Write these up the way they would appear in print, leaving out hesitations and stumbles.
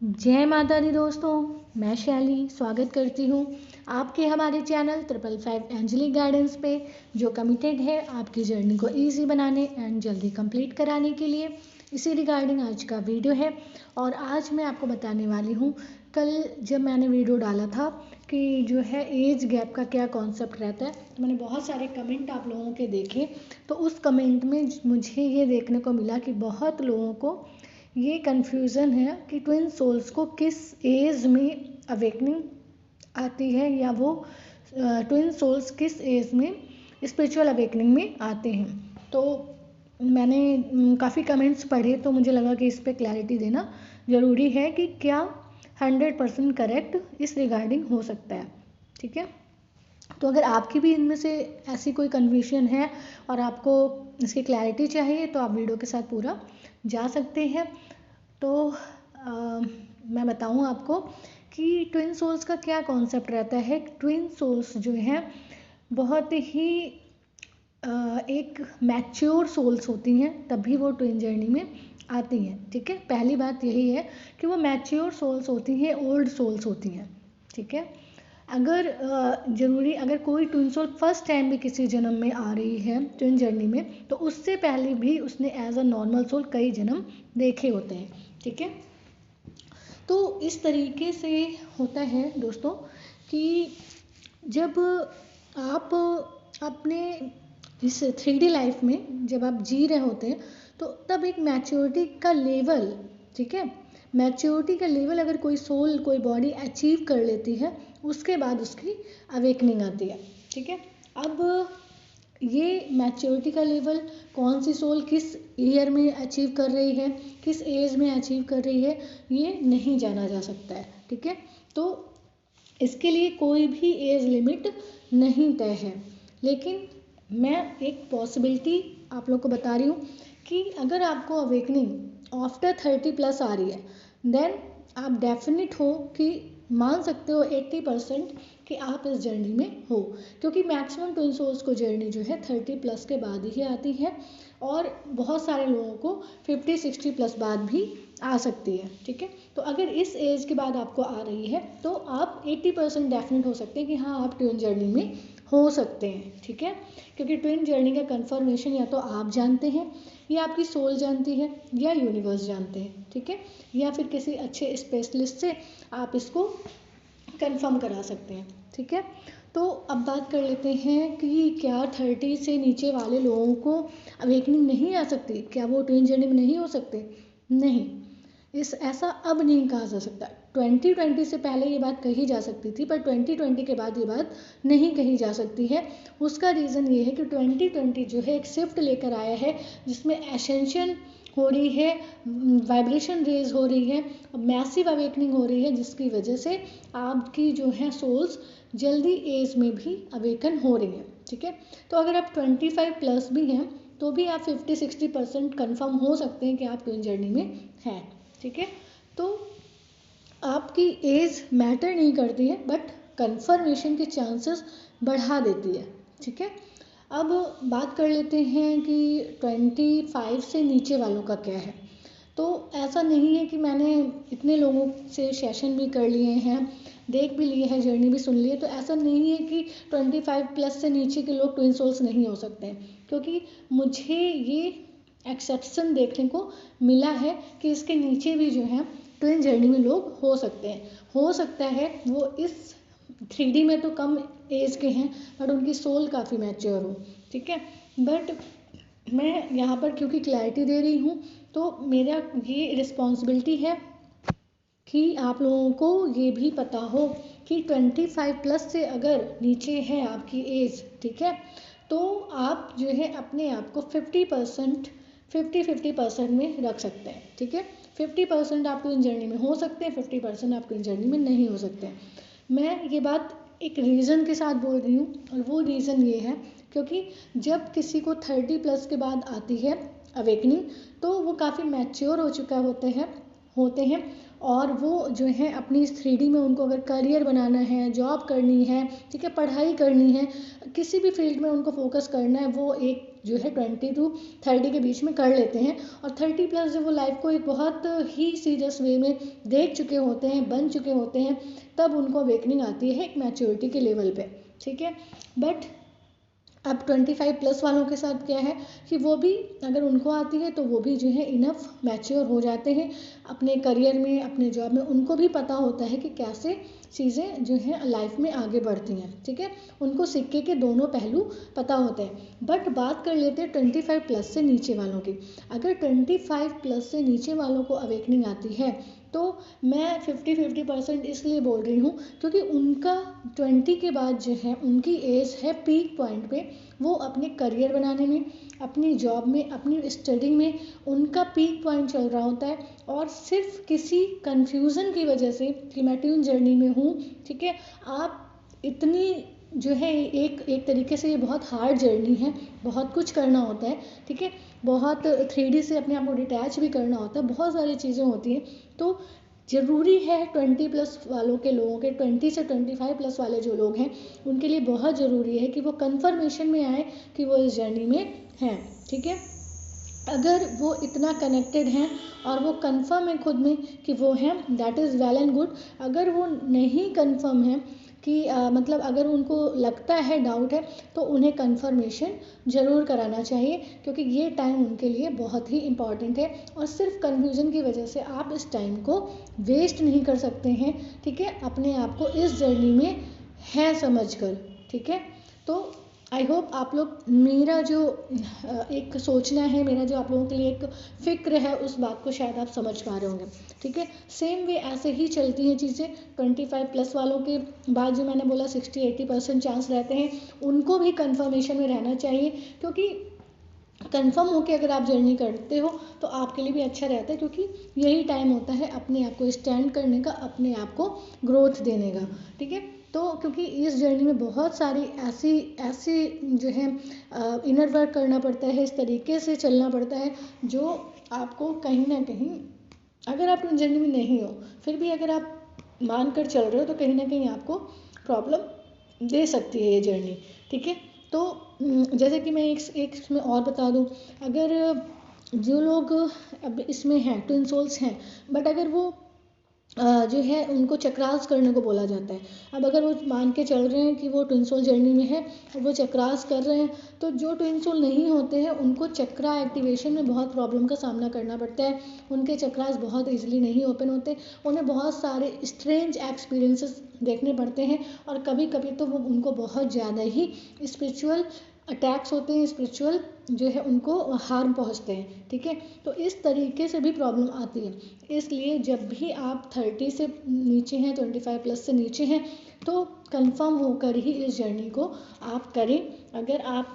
जय माता दी दोस्तों, मैं शैली स्वागत करती हूँ आपके हमारे चैनल 555 एंजलिक गाइडेंस पे, जो कमिटेड है आपकी जर्नी को इजी बनाने एंड जल्दी कंप्लीट कराने के लिए। इसी रिगार्डिंग आज का वीडियो है और आज मैं आपको बताने वाली हूँ, कल जब मैंने वीडियो डाला था कि जो है एज गैप का क्या कॉन्सेप्ट रहता है, तो मैंने बहुत सारे कमेंट आप लोगों के देखे। तो उस कमेंट में मुझे ये देखने को मिला कि बहुत लोगों को ये कन्फ्यूज़न है कि ट्विन सोल्स को किस एज में अवेकनिंग आती है, या वो ट्विन सोल्स किस एज में स्पिरिचुअल अवेकनिंग में आते हैं। तो मैंने काफ़ी कमेंट्स पढ़े, तो मुझे लगा कि इस पर क्लैरिटी देना ज़रूरी है कि क्या 100% करेक्ट इस रिगार्डिंग हो सकता है। ठीक है, तो अगर आपकी भी इनमें से ऐसी कोई कन्फ्यूजन है और आपको इसकी क्लैरिटी चाहिए, तो आप वीडियो के साथ पूरा जा सकते हैं। तो मैं बताऊं आपको कि ट्विन सोल्स का क्या कॉन्सेप्ट रहता है। ट्विन सोल्स जो हैं बहुत ही एक मैच्योर सोल्स होती हैं, तभी वो ट्विन जर्नी में आती हैं। ठीक है, पहली बात यही है कि वो मैच्योर सोल्स होती हैं, ओल्ड सोल्स होती हैं। ठीक है, अगर अगर कोई ट्विन सोल फर्स्ट टाइम भी किसी जन्म में आ रही है ट्विन जर्नी में, तो उससे पहले भी उसने एज अ नॉर्मल सोल कई जन्म देखे होते हैं। ठीक है, तो इस तरीके से होता है दोस्तों कि जब आप अपने इस 3D लाइफ में जब आप जी रहे होते हैं, तो तब एक मैच्योरिटी का लेवल, ठीक है, मैच्योरिटी का लेवल अगर कोई सोल कोई बॉडी अचीव कर लेती है, उसके बाद उसकी अवेकनिंग आती है। ठीक है, अब ये मैच्योरिटी का लेवल कौन सी सोल किस ईयर में अचीव कर रही है, किस एज में अचीव कर रही है, ये नहीं जाना जा सकता है। ठीक है, तो इसके लिए कोई भी एज लिमिट नहीं तय है। लेकिन मैं एक पॉसिबिलिटी आप लोग को बता रही हूँ कि अगर आपको अवेकनिंग आफ्टर 30+ आ रही है, देन आप डेफिनेट हो कि मान सकते हो 80% कि आप इस जर्नी में हो, क्योंकि मैक्सिमम ट्विन सोल्स को जर्नी जो है 30+ के बाद ही आती है, और बहुत सारे लोगों को 50-60+ बाद भी आ सकती है। ठीक है, तो अगर इस एज के बाद आपको आ रही है, तो आप 80% डेफिनेट हो सकते हैं कि हाँ, आप ट्विन जर्नी में हो सकते हैं। ठीक है, क्योंकि ट्विन जर्नी का कंफर्मेशन या तो आप जानते हैं, या आपकी सोल जानती है, या यूनिवर्स जानते हैं। ठीक है, या फिर किसी अच्छे स्पेशलिस्ट से आप इसको कंफर्म करा सकते हैं। ठीक है, तो अब बात कर लेते हैं कि क्या 30 से नीचे वाले लोगों को अवेकनिंग नहीं आ सकती, क्या वो ट्विन जर्नी में नहीं हो सकते? नहीं, ऐसा अब नहीं कहा जा सकता। 2020 से पहले ये बात कही जा सकती थी, पर 2020 के बाद ये बात नहीं कही जा सकती है। उसका रीज़न ये है कि 2020 जो है एक शिफ्ट लेकर आया है, जिसमें एसेंशन हो रही है, वाइब्रेशन रेज हो रही है, मैसिव अवेकनिंग हो रही है, जिसकी वजह से आपकी जो है सोल्स जल्दी एज में भी अवेकन हो रही है। ठीक है, तो अगर आप 25+ भी हैं, तो भी आप 50-60% कन्फर्म हो सकते हैं कि आप ट्विन जर्नी में हैं। ठीक है, तो आपकी एज मैटर नहीं करती है, बट कंफर्मेशन के चांसेस बढ़ा देती है। ठीक है, अब बात कर लेते हैं कि 25 से नीचे वालों का क्या है। तो ऐसा नहीं है कि मैंने इतने लोगों से सेशन भी कर लिए हैं, देख भी लिए हैं, जर्नी भी सुन ली है, तो ऐसा नहीं है कि 25+ से नीचे के लोग ट्विन सोल्स नहीं हो सकते हैं, क्योंकि मुझे ये एक्सेप्शन देखने को मिला है कि इसके नीचे भी जो है ट्विन जर्नी में लोग हो सकते हैं। हो सकता है वो इस 3D में तो कम एज के हैं, बट उनकी सोल काफ़ी मैच्योर हो। ठीक है, बट मैं यहाँ पर क्योंकि क्लैरिटी दे रही हूँ, तो मेरा ये रिस्पॉन्सिबिलिटी है कि आप लोगों को ये भी पता हो कि 25+ से अगर नीचे है आपकी एज, ठीक है, तो आप जो है अपने आप को 50% में रख सकते हैं। ठीक है, 50% आप ट्विन जर्नी में हो सकते हैं, 50% आप ट्विन जर्नी में नहीं हो सकते हैं। मैं ये बात एक रीज़न के साथ बोल रही हूँ, और वो रीज़न ये है क्योंकि जब किसी को 30+ के बाद आती है अवेकनिंग, तो वो काफ़ी मैच्योर हो चुका होते हैं, और वो जो है अपनी इस 3D में उनको अगर करियर बनाना है, जॉब करनी है, ठीक है, पढ़ाई करनी है, किसी भी फील्ड में उनको फोकस करना है, वो एक जो है 20 to 30 के बीच में कर लेते हैं, और 30 प्लस जब वो लाइफ को एक बहुत ही सीरियस वे में देख चुके होते हैं, बन चुके होते हैं, तब उनको अवेकनिंग आती है एक मैच्योरिटी के लेवल पे, ठीक है। बट अब 25 प्लस वालों के साथ क्या है कि वो भी अगर उनको आती है तो वो भी जो है इनफ मैच्योर हो जाते हैं अपने करियर में, अपने जॉब में। उनको भी पता होता है कि कैसे चीज़ें जो है लाइफ में आगे बढ़ती हैं, ठीक है। उनको सिक्के के दोनों पहलू पता होते हैं। बट बात कर लेते हैं 25 प्लस से नीचे वालों की। अगर 25 प्लस से नीचे वालों को अवेकनिंग आती है तो मैं 50-50% इसलिए बोल रही हूँ क्योंकि उनका 20 के बाद जो है उनकी एज है पीक पॉइंट पे। वो अपने करियर बनाने में, अपनी जॉब में, अपनी स्टडी में उनका पीक पॉइंट चल रहा होता है, और सिर्फ किसी कंफ्यूजन की वजह से कि मैं ट्यून जर्नी में हूँ, ठीक है। आप इतनी जो है एक तरीके से ये बहुत हार्ड जर्नी है, बहुत कुछ करना होता है, ठीक है। बहुत 3D से अपने आप को डिटैच भी करना होता है, बहुत सारी चीज़ें होती हैं। तो ज़रूरी है 20 प्लस वालों के लोगों के, 20 से 25 प्लस वाले जो लोग हैं उनके लिए बहुत ज़रूरी है कि वो कंफर्मेशन में आए कि वो इस जर्नी में हैं, ठीक है। अगर वो इतना कनेक्टेड हैं और वो कंफर्म है खुद में कि वो हैं, that is well and good. अगर वो नहीं कंफर्म है कि मतलब अगर उनको लगता है, डाउट है, तो उन्हें कंफर्मेशन ज़रूर कराना चाहिए, क्योंकि ये टाइम उनके लिए बहुत ही इम्पॉर्टेंट है। और सिर्फ कन्फ्यूज़न की वजह से आप इस टाइम को वेस्ट नहीं कर सकते हैं, ठीक है। अपने आप को इस जर्नी में है समझ कर, ठीक है। तो आई होप आप लोग मेरा जो एक सोचना है, मेरा जो आप लोगों के लिए एक फ़िक्र है, उस बात को शायद आप समझ पा रहे होंगे, ठीक है। सेम वे ऐसे ही चलती हैं चीज़ें। 25 प्लस वालों के बाद जो मैंने बोला 60-80% चांस रहते हैं, उनको भी कंफर्मेशन में रहना चाहिए, क्योंकि कंफर्म होकर अगर आप जर्नी करते हो तो आपके लिए भी अच्छा रहता है, क्योंकि यही टाइम होता है अपने आप को स्टैंड करने का, अपने आप को ग्रोथ देने का, ठीक है। तो क्योंकि इस जर्नी में बहुत सारी ऐसी जो है इनर वर्क करना पड़ता है, इस तरीके से चलना पड़ता है जो आपको कहीं ना कहीं, अगर आप उस जर्नी में नहीं हो फिर भी अगर आप मान कर चल रहे हो तो कहीं ना कहीं आपको प्रॉब्लम दे सकती है ये जर्नी, ठीक है। तो जैसे कि मैं एक इसमें और बता दूं, अगर जो लोग अब इसमें हैं, ट्विन सोल्स हैं, बट अगर वो जो है उनको चक्रास करने को बोला जाता है। अब अगर वो मान के चल रहे हैं कि वो ट्विन सोल जर्नी में है और वो चक्रास कर रहे हैं, तो जो ट्विन सोल नहीं होते हैं उनको चक्रा एक्टिवेशन में बहुत प्रॉब्लम का सामना करना पड़ता है। उनके चक्रास बहुत ईजिली नहीं ओपन होते, उन्हें बहुत सारे स्ट्रेंज एक्सपीरियंसेस देखने पड़ते हैं, और कभी कभी तो वो उनको बहुत ज़्यादा ही स्पिरिचुअल अटैक्स होते हैं, स्पिरिचुअल जो है उनको हार्म पहुंचते हैं, ठीक है। तो इस तरीके से भी प्रॉब्लम आती है। इसलिए जब भी आप 30 से नीचे हैं, 25 प्लस से नीचे हैं, तो कंफर्म होकर ही इस जर्नी को आप करें। अगर आप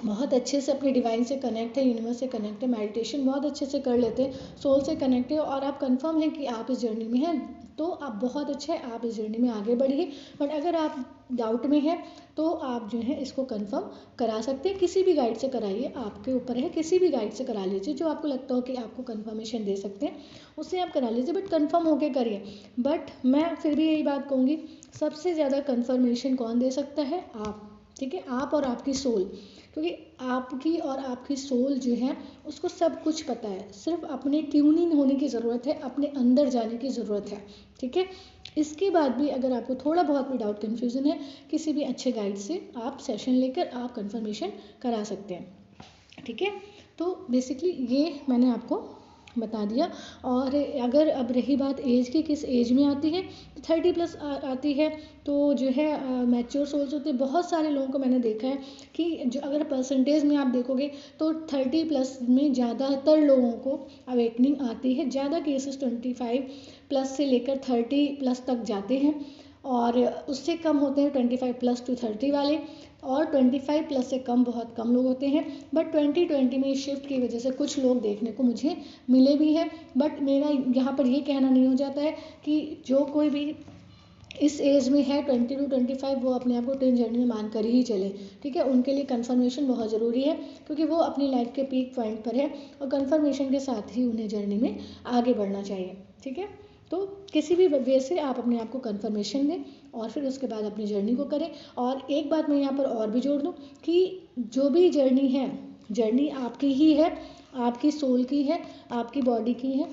बहुत अच्छे से अपने डिवाइन से कनेक्ट है, यूनिवर्स से कनेक्ट है, मेडिटेशन बहुत अच्छे से कर लेते हैं, सोल से कनेक्ट है, और आप कंफर्म है कि आप इस जर्नी में हैं, तो आप बहुत अच्छा है, आप इस जर्नी में आगे बढ़िए। बट अगर आप डाउट में हैं तो आप जो है इसको कंफर्म करा सकते हैं, किसी भी गाइड से कराइए, आपके ऊपर है, किसी भी गाइड से करा लीजिए जो आपको लगता हो कि आपको कंफर्मेशन दे सकते हैं, उससे आप करा लीजिए, बट कंफर्म होके करिए। बट मैं फिर भी यही बात कहूँगी, सबसे ज़्यादा कंफर्मेशन कौन दे सकता है? आप, ठीक है। आप और आपकी सोल, क्योंकि आपकी और आपकी सोल जो है उसको सब कुछ पता है, सिर्फ अपने ट्यूनिंग होने की ज़रूरत है, अपने अंदर जाने की ज़रूरत है, ठीक है। इसके बाद भी अगर आपको थोड़ा बहुत भी डाउट कन्फ्यूज़न है, किसी भी अच्छे गाइड से आप सेशन लेकर आप कंफर्मेशन करा सकते हैं, ठीक है। तो बेसिकली ये मैंने आपको बता दिया। और अगर अब रही बात एज की, किस एज में आती है, तो 30 प्लस आती है, तो जो है मैच्योर सोल्स होते हैं। बहुत सारे लोगों को मैंने देखा है कि जो अगर परसेंटेज में आप देखोगे तो 30 प्लस में ज़्यादातर लोगों को अवेकनिंग आती है। ज़्यादा केसेस 25 प्लस से लेकर 30 प्लस तक जाते हैं, और उससे कम होते हैं 25 प्लस टू 30 वाले, और 25 प्लस से कम बहुत कम लोग होते हैं। बट 2020 में इस शिफ्ट की वजह से कुछ लोग देखने को मुझे मिले भी हैं। बट मेरा यहाँ पर ये कहना नहीं हो जाता है कि जो कोई भी इस एज में है 20 to 25 वो अपने आप को ट्विन जर्नी में मान कर ही चले, ठीक है। उनके लिए कंफर्मेशन बहुत ज़रूरी है, क्योंकि वो अपनी लाइफ के पीक पॉइंट पर है, और कंफर्मेशन के साथ ही उन्हें जर्नी में आगे बढ़ना चाहिए, ठीक है। तो किसी भी वे से आप अपने आप को कंफर्मेशन दें और फिर उसके बाद अपनी जर्नी को करें। और एक बात मैं यहाँ पर और भी जोड़ दूँ कि जो भी जर्नी है, जर्नी आपकी ही है, आपकी सोल की है, आपकी बॉडी की है,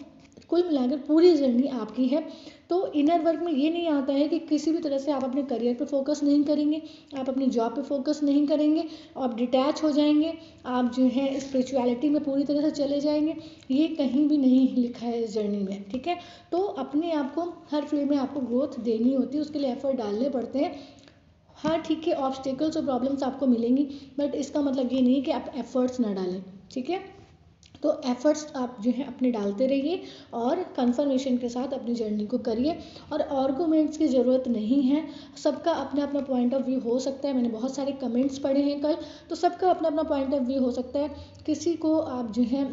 कुल मिलाकर पूरी जर्नी आपकी है। तो इनर वर्क में ये नहीं आता है कि किसी भी तरह से आप अपने करियर पे फोकस नहीं करेंगे, आप अपनी जॉब पे फोकस नहीं करेंगे, आप डिटैच हो जाएंगे, आप जो है स्पिरिचुअलिटी में पूरी तरह से चले जाएंगे, ये कहीं भी नहीं लिखा है इस जर्नी में, ठीक है। तो अपने आप को हर फील्ड में आपको ग्रोथ देनी होती है, उसके लिए एफर्ट डालने पड़ते हैं। हाँ ठीक है, ऑब्स्टेकल्स और प्रॉब्लम्स आपको मिलेंगी, बट इसका मतलब ये नहीं है कि आप एफर्ट्स ना डालें, ठीक है। तो एफर्ट्स आप जो है अपने डालते रहिए और कंफर्मेशन के साथ अपनी जर्नी को करिए, और आर्गूमेंट्स की ज़रूरत नहीं है। सबका अपना अपना पॉइंट ऑफ व्यू हो सकता है, मैंने बहुत सारे कमेंट्स पढ़े हैं कल, तो सबका अपना अपना पॉइंट ऑफ व्यू हो सकता है। किसी को आप जो है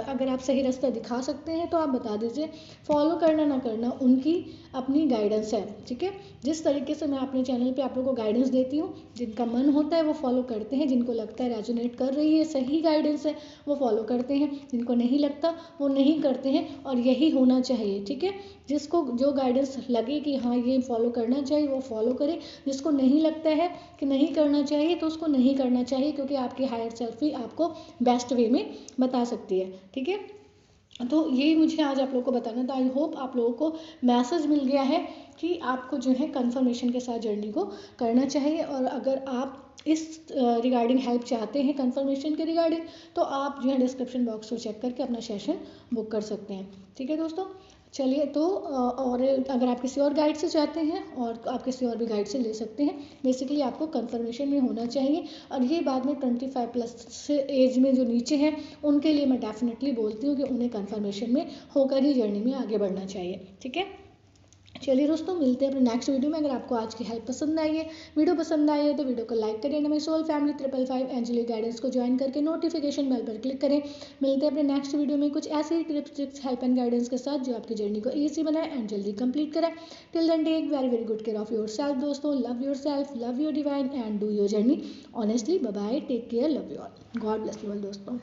अगर आप सही रास्ता दिखा सकते हैं तो आप बता दीजिए, फॉलो करना ना करना उनकी अपनी गाइडेंस है, ठीक है। जिस तरीके से मैं अपने चैनल पे आप लोगों को गाइडेंस देती हूँ, जिनका मन होता है वो फॉलो करते हैं, जिनको लगता है रेजोनेट कर रही है, सही गाइडेंस है, वो फॉलो करते हैं, जिनको नहीं लगता वो नहीं करते हैं, और यही होना चाहिए, ठीक है। जिसको जो गाइडेंस लगे कि हाँ ये फॉलो करना चाहिए वो फॉलो करे, जिसको नहीं लगता है कि नहीं करना चाहिए तो उसको नहीं करना चाहिए, क्योंकि आपकी हायर सेल्फ ही आपको बेस्ट वे में बता सकती है, ठीक है। तो यही मुझे आज आप लोगों को बताना था। आई होप आप लोगों को मैसेज मिल गया है कि आपको जो है कंफर्मेशन के साथ जर्नी को करना चाहिए, और अगर आप इस रिगार्डिंग हेल्प चाहते हैं कंफर्मेशन के रिगार्डिंग, तो आप जो है डिस्क्रिप्शन बॉक्स को चेक करके अपना सेशन बुक कर सकते हैं, ठीक है दोस्तों। चलिए तो और अगर आप किसी और गाइड से चाहते हैं और आप किसी और भी गाइड से ले सकते हैं। बेसिकली आपको कंफर्मेशन में होना चाहिए, और ये बाद में 25+ से एज में जो नीचे हैं उनके लिए मैं डेफिनेटली बोलती हूँ कि उन्हें कंफर्मेशन में होकर ही जर्नी में आगे बढ़ना चाहिए, ठीक है। चलिए दोस्तों, मिलते हैं अपने नेक्स्ट वीडियो में। अगर आपको आज की हेल्प पसंद आई है, वीडियो पसंद आई है, तो वीडियो को लाइक करें, हमारी सोल फैमिली 555 एंजेलिक गाइडेंस को ज्वाइन करके नोटिफिकेशन बेल पर क्लिक करें। मिलते हैं अपने नेक्स्ट वीडियो में कुछ ऐसी tips tricks help and guidance के साथ जो आपकी जर्नी को ईजी बनाए एंड जल्दी कंप्लीट कराए। Till then take very very good care of yourself दोस्तों। Love yourself, love your divine and do your journey honestly. Bye bye, take care, love you all, God bless you all दोस्तों।